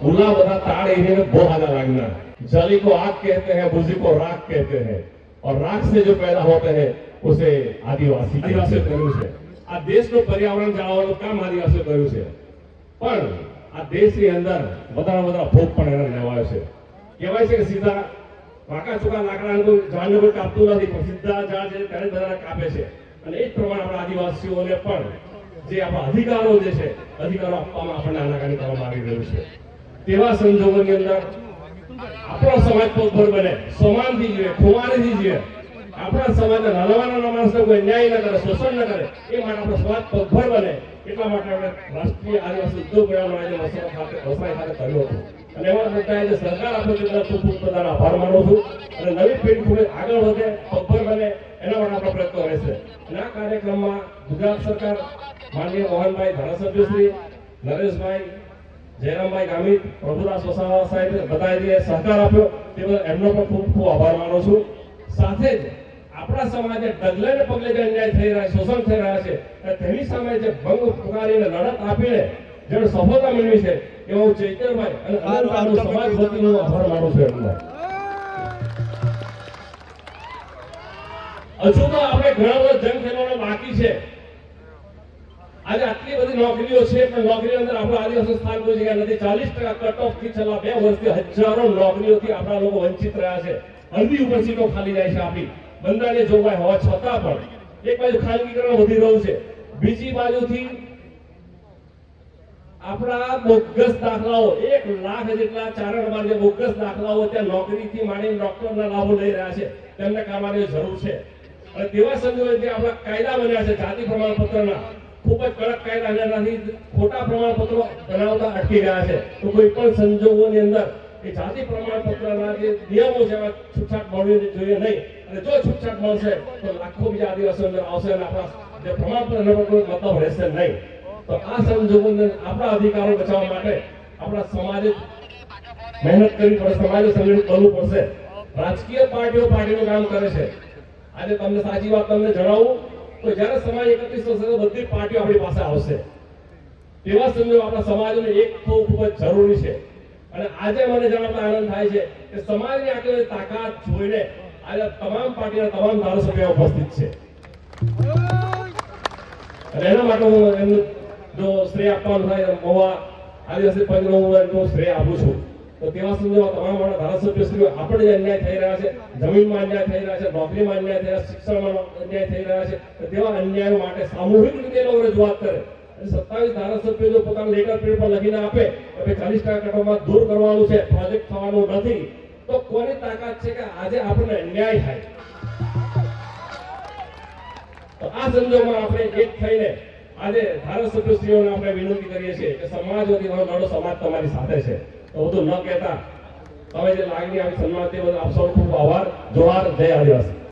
उल्ला बता ताड़ एरिया में बहुत ज्यादा लगना। जली को आग कहते हैं, बुझी को राख कहते हैं, और राख से जो पैदा होते हैं उसे आदिवासी કર્યું છે। આ દેશનું પર્યાવરણ જાળવવાનું કામ આદિવાસીઓ કર્યું છે, પણ આ દેશની અંદર વધારે ભોગ પણ એને લેવાયો છે। કહેવાય છે કે સીધા વાંકા ચૂકા લાકડાનું કોઈ ઝાડને કોઈ કાપતું નથી, પણ સીધા ઝાડ છે ત્યારે બધાને કાપે છે। અને એ જ પ્રમાણે આપણા આદિવાસીઓને પણ જે આપણા અધિકારો જે છે, અધિકારો આપવામાં આપણને આનાકાની કરવામાં આવી રહ્યું છે। તેવા સંજોગોની અંદર આપણો સમાજ પગભર બને, સમાનથી જીવે, ખુમારીથી જીવે, આપણા સમાજના નાના માણસને કોઈ અન્યાય ન કરે, શોષણ ન કરે, એ માટે આપણો સમાજ પગભર બને એટલા માટે આપણે રાષ્ટ્રીય આદિવાસી ઉદ્યોગ મેળાનું આયોજન વસાઈ ખાતે કર્યું હતું। અને એમાં બધા જે સરકાર આપે છે તેના ખૂબ બધાનો આભાર માનું છું। અને નવી પેઢી ખૂબ આગળ વધે, પગભર બને, એના માટે આપણો પ્રયત્ન રહેશે। અને આ કાર્યક્રમમાં ગુજરાત સરકાર, માનનીય મોહનભાઈ ધારાસભ્યશ્રી, નરેશભાઈ, જયરામભાઈ ગામિત, પ્રભુદાસ વસાવા સાહેબ બધાએ જે સહકાર આપ્યો તે બદલ એમનો પણ ખૂબ આભાર માનું છું। સાથે જ આપણા સમાજે ડગલે ને પગલે જે અન્યાય થઈ રહ્યા છે, શોષણ થઈ રહ્યા છે, તેની સામે જે ભંગ પુકારીને લડત આપીને જેણે સફળતા મેળવી છે એવા હું ચૈતરભાઈ અને અનંતભાઈનો સમાજ વતીનો આભાર માનું છું એમનો। હજુ તો આપણે ઘણા બધા જંગ ખેલવાનો બાકી છે। આજે આટલી બધી નોકરીઓ છે, પણ નોકરી અંદર આપણા આદિવાસી સ્થાન કોઈ જગ્યા નથી। 40% કટ ઓફ થી છેલ્લા 2 વર્ષથી હજારો નોકરીઓથી આપણા લોકો વંચિત રહ્યા છે। અડધી ઉપર સીટો ખાલી જાય છે આપણી બંધારણીય જોગવાઈ હોવા છતાં પણ। એક બાજુ ખાનગીકરણ વધી રહ્યું છે, બીજી બાજુથી આપણા બોગસ દાખલાઓ 1 લાખ જેટલા ચારણમાં જે બોગસ દાખલાઓ ત્યાં નોકરીથી માંડીને ડોક્ટરના લાભો લઈ રહ્યા છે, તેમને કામની જરૂર છે। અને તેવા સંજોગોએ જે આપણા કાયદા બન્યા છે જાતિ પ્રમાણપત્રના, ખૂબ જ કડક કાયદા એનાથી ખોટા પ્રમાણપત્રો બનાવતા અટકી ગયા છે। તો કોઈ પણ સંજોગોની અંદર એ જાતિ પ્રમાણપત્રના જે નિયમો છે એમાં છૂટછાટ મળવી જોઈએ નહીં। અને જો છૂટછાટ મળશે તો લાખો બીજા આદિવાસીઓ અંદર આવશે અને આપણા જે પ્રમાણપત્ર કોઈ મતલબ રહેશે નહીં। તો આ સંજોગોને આપણા અધિકારો બચાવવા માટે આપણા સમાજે મહેનત કરવી પડશે, સમાજે સંગઠિત કરવું પડશે। રાજકીય પાર્ટીઓ પાર્ટીનું કામ કરે છે। આજે તમને સાચી વાત તમને જણાવું તો જ્યારે સમાજ એકત્રિત થશે તો બધી પાર્ટીઓ આપણી પાસે આવશે। તેવા સંજોગો આપણા સમાજને એક થવું ખૂબ જ જરૂરી છે। અને આજે મને જણાવતા આનંદ થાય છે કે સમાજની આટલી તાકાત જોઈને આજે તમામ પાર્ટીના તમામ ધારાસભ્યો ઉપસ્થિત છે। અને એના માટે હું એમનું જો શ્રેય આપવાનું થાય મહુવા આદિવાસી પંચનો હું એમનો શ્રેય આપું છું। તો તેવા સંજોગોમાં તમામ ધારાસભ્યશ્રીઓ આપણે જે અન્યાય થઈ રહ્યા છે, જમીનમાં અન્યાય થઈ રહ્યા છે, નોકરીમાં અન્યાય થઈ રહ્યા છે, શિક્ષણમાં અન્યાય થઈ રહ્યા છે, તો તેવા અન્યાયો માટે સામૂહિક રીતે લોકો રજૂઆત કરે। 27 ધારાસભ્યો જો પોતાના લેટર પેડ પર લખીને આપે કે 40% કટોકમાં દૂર કરવાનું છે, પ્રોજેક્ટ થવાનું નથી, તો કોની તાકાત છે કે આજે આપણને અન્યાય થાય? તો આ સંજોગોમાં આપણે એક થઈને આજે ધારાસભ્યશ્રીઓને આપણે વિનંતી કરીએ છીએ કે સમાજ વતી લડો, સમાજ તમારી સાથે છે। તો બધું ન કહેતા તમે જે લાગણી આવી સન્માન તે બદલ આપ સૌનો ખૂબ આભાર। જોહાર, જય આદિવાસી।